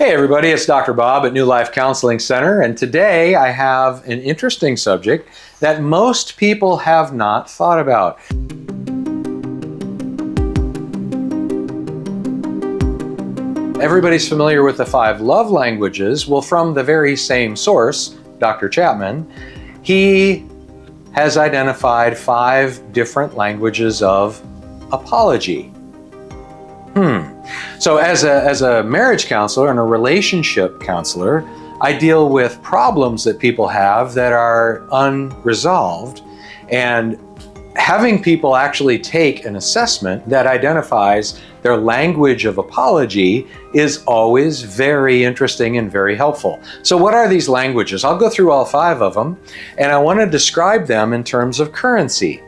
Hey everybody, it's Dr. Bob at New Life Counseling Center, and today I have an interesting subject that most people have not thought about. Everybody's familiar with the 5 love languages. Well, from the very same source, Dr. Chapman, he has identified 5 different languages of apology. So as a marriage counselor and a relationship counselor, I deal with problems that people have that are unresolved, and having people actually take an assessment that identifies their language of apology is always very interesting and very helpful. So what are these languages? I'll go through all 5 of them, and I want to describe them in terms of currency.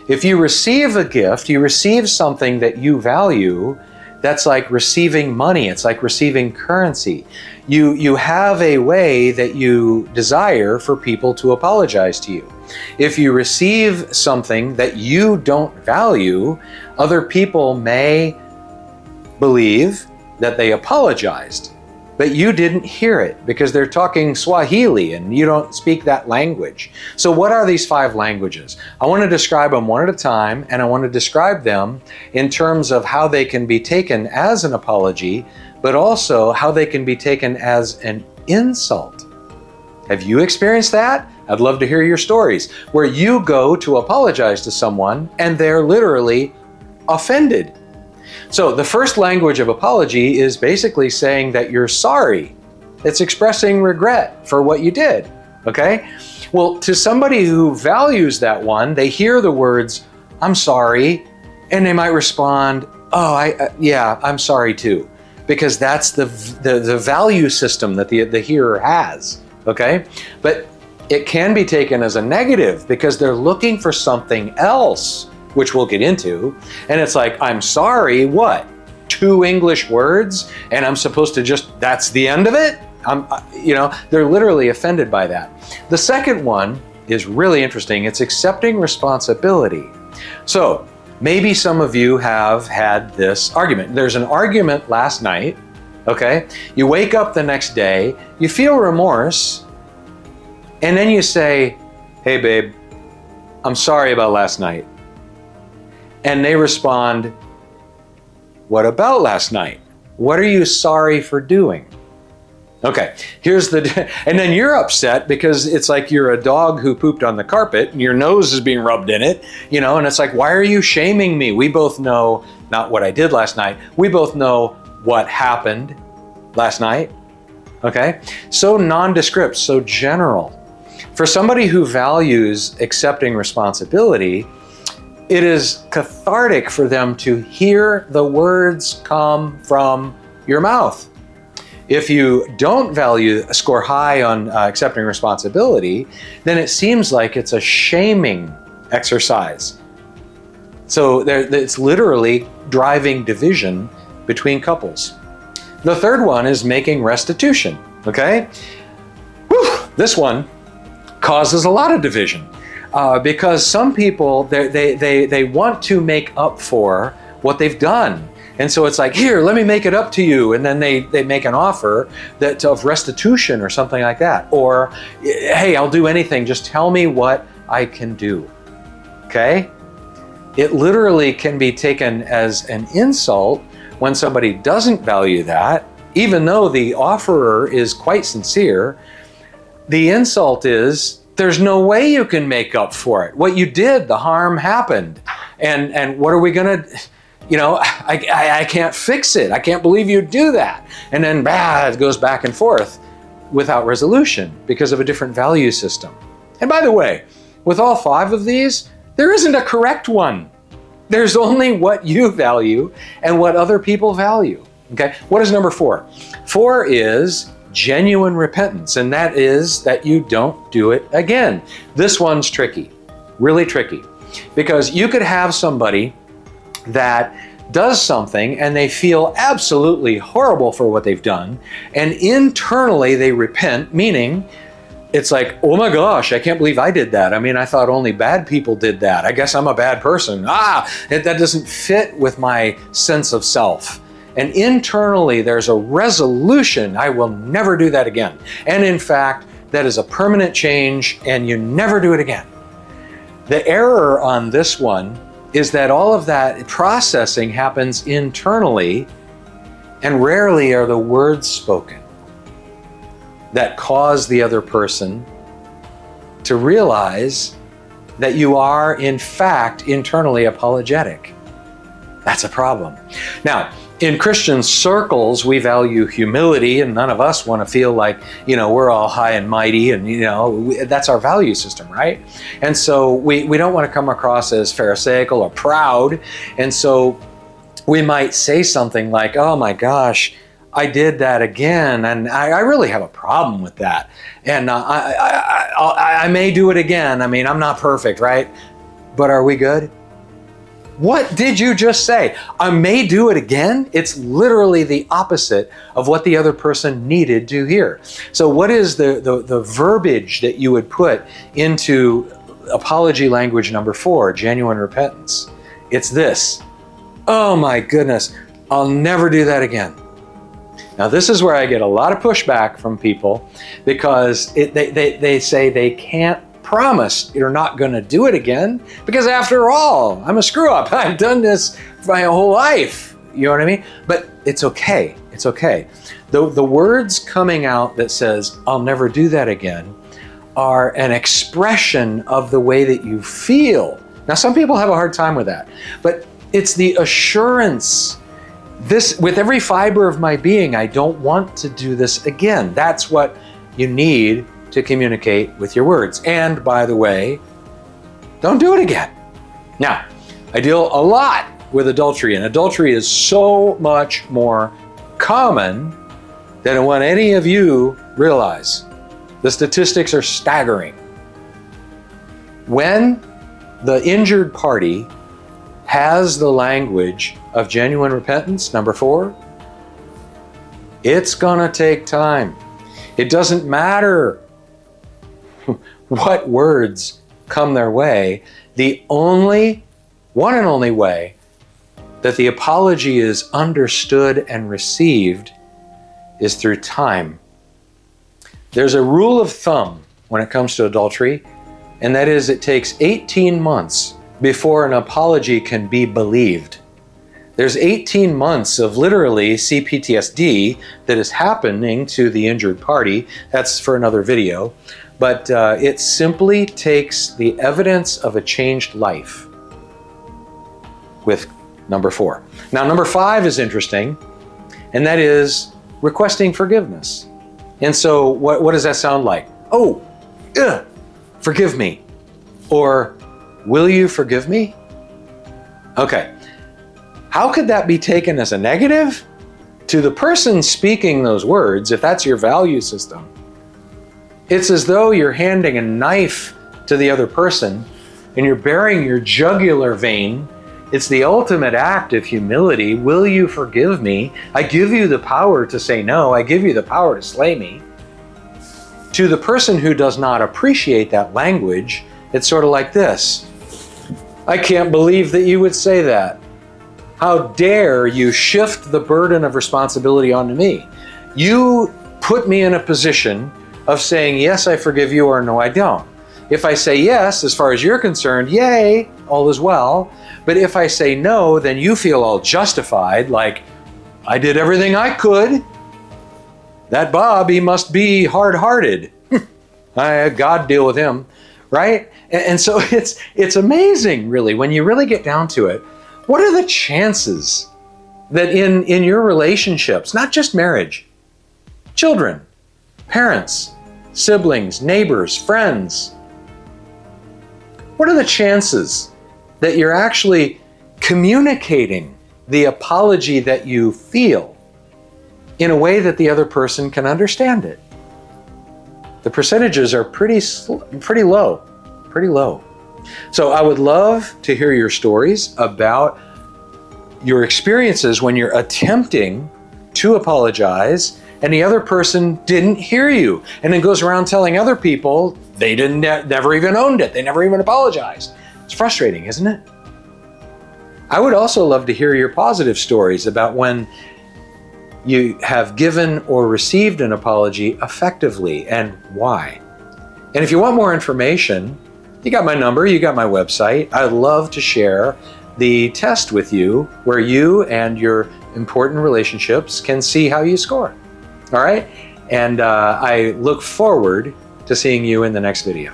If you receive a gift, you receive something that you value, that's like receiving money. It's like receiving currency. You have a way that you desire for people to apologize to you. If you receive something that you don't value, other people may believe that they apologized, but you didn't hear it because they're talking Swahili and you don't speak that language. So what are these 5 languages? I want to describe them one at a time, and I want to describe them in terms of how they can be taken as an apology, but also how they can be taken as an insult. Have you experienced that? I'd love to hear your stories, where you go to apologize to someone and they're literally offended. So the first language of apology is basically saying that you're sorry. It's expressing regret for what you did, okay? Well, to somebody who values that one, they hear the words, I'm sorry, and they might respond, oh, yeah, I'm sorry too, because that's the value system that the hearer has, okay? But it can be taken as a negative because they're looking for something else, which we'll get into, and it's like, I'm sorry, what? 2 English words, and I'm supposed to just, that's the end of it? They're literally offended by that. The second one is really interesting. It's accepting responsibility. So maybe some of you have had this argument. There's an argument last night, okay? You wake up the next day, you feel remorse, and then you say, hey babe, I'm sorry about last night. And they respond, what about last night? What are you sorry for doing? Okay, and then you're upset because it's like you're a dog who pooped on the carpet and your nose is being rubbed in it, and it's like, why are you shaming me? We both know not what I did last night. We both know what happened last night, okay? So nondescript, so general. For somebody who values accepting responsibility, it is cathartic for them to hear the words come from your mouth. If you don't score high on accepting responsibility, then it seems like it's a shaming exercise. So it's literally driving division between couples. The third one is making restitution, okay? This one causes a lot of division. Because some people, they want to make up for what they've done. And so it's like, here, let me make it up to you. And then they make an offer of restitution or something like that. Or, hey, I'll do anything. Just tell me what I can do. Okay? It literally can be taken as an insult when somebody doesn't value that, even though the offerer is quite sincere. The insult is, there's no way you can make up for it. What you did, the harm happened. And what are we gonna, I can't fix it. I can't believe you'd do that. And then it goes back and forth without resolution because of a different value system. And by the way, with all 5 of these, there isn't a correct one. There's only what you value and what other people value, okay? What is number 4? 4 is genuine repentance, and that is that you don't do it again. This one's tricky, really tricky, because you could have somebody that does something and they feel absolutely horrible for what they've done, and internally they repent, meaning it's like, oh my gosh, I can't believe I did that. I mean, I thought only bad people did that. I guess I'm a bad person. That doesn't fit with my sense of self. And internally, there's a resolution, I will never do that again. And in fact, that is a permanent change and you never do it again. The error on this one is that all of that processing happens internally, and rarely are the words spoken that cause the other person to realize that you are, in fact, internally apologetic. That's a problem. Now, in Christian circles, we value humility, and none of us want to feel like, we're all high and mighty, and, that's our value system, right? And so we don't want to come across as pharisaical or proud. And so we might say something like, oh my gosh, I did that again, and I really have a problem with that. And I may do it again. I mean, I'm not perfect, right? But are we good? What did you just say? I may do it again? It's literally the opposite of what the other person needed to hear. So what is the verbiage that you would put into apology language number 4, genuine repentance? It's this: oh my goodness, I'll never do that again. Now this is where I get a lot of pushback from people, because they say they can't promise you're not going to do it again, because after all, I'm a screw up. I've done this my whole life. You know what I mean? But it's okay. It's okay. The words coming out that says, I'll never do that again, are an expression of the way that you feel. Now, some people have a hard time with that, but it's the assurance. This, with every fiber of my being, I don't want to do this again. That's what you need to communicate with your words. And by the way, don't do it again. Now, I deal a lot with adultery, and adultery is so much more common than what any of you realize. The statistics are staggering. When the injured party has the language of genuine repentance, number 4, it's gonna take time. It doesn't matter what words come their way. The only, one and only way that the apology is understood and received is through time. There's a rule of thumb when it comes to adultery, and that is it takes 18 months before an apology can be believed. There's 18 months of literally CPTSD that is happening to the injured party. That's for another video. But it simply takes the evidence of a changed life with number 4. Now, number 5 is interesting, and that is requesting forgiveness. And so what does that sound like? Oh, forgive me. Or, will you forgive me? Okay. How could that be taken as a negative? To the person speaking those words, if that's your value system, it's as though you're handing a knife to the other person and you're bearing your jugular vein. It's the ultimate act of humility. Will you forgive me? I give you the power to say no. I give you the power to slay me. To the person who does not appreciate that language, it's sort of like this. I can't believe that you would say that. How dare you shift the burden of responsibility onto me? You put me in a position of saying, yes, I forgive you, or no, I don't. If I say yes, as far as you're concerned, yay, all is well. But if I say no, then you feel all justified, like I did everything I could. That Bob, he must be hard-hearted. God deal with him, right? And so it's amazing, really, when you really get down to it. What are the chances that in your relationships, not just marriage, children, parents, siblings, neighbors, friends, what are the chances that you're actually communicating the apology that you feel in a way that the other person can understand it? The percentages are pretty low. So I would love to hear your stories about your experiences when you're attempting to apologize and the other person didn't hear you, and then goes around telling other people they never even owned it. They never even apologized. It's frustrating, isn't it? I would also love to hear your positive stories about when you have given or received an apology effectively and why. And if you want more information, you got my number, you got my website. I'd love to share the test with you where you and your important relationships can see how you score. All right? And I look forward to seeing you in the next video.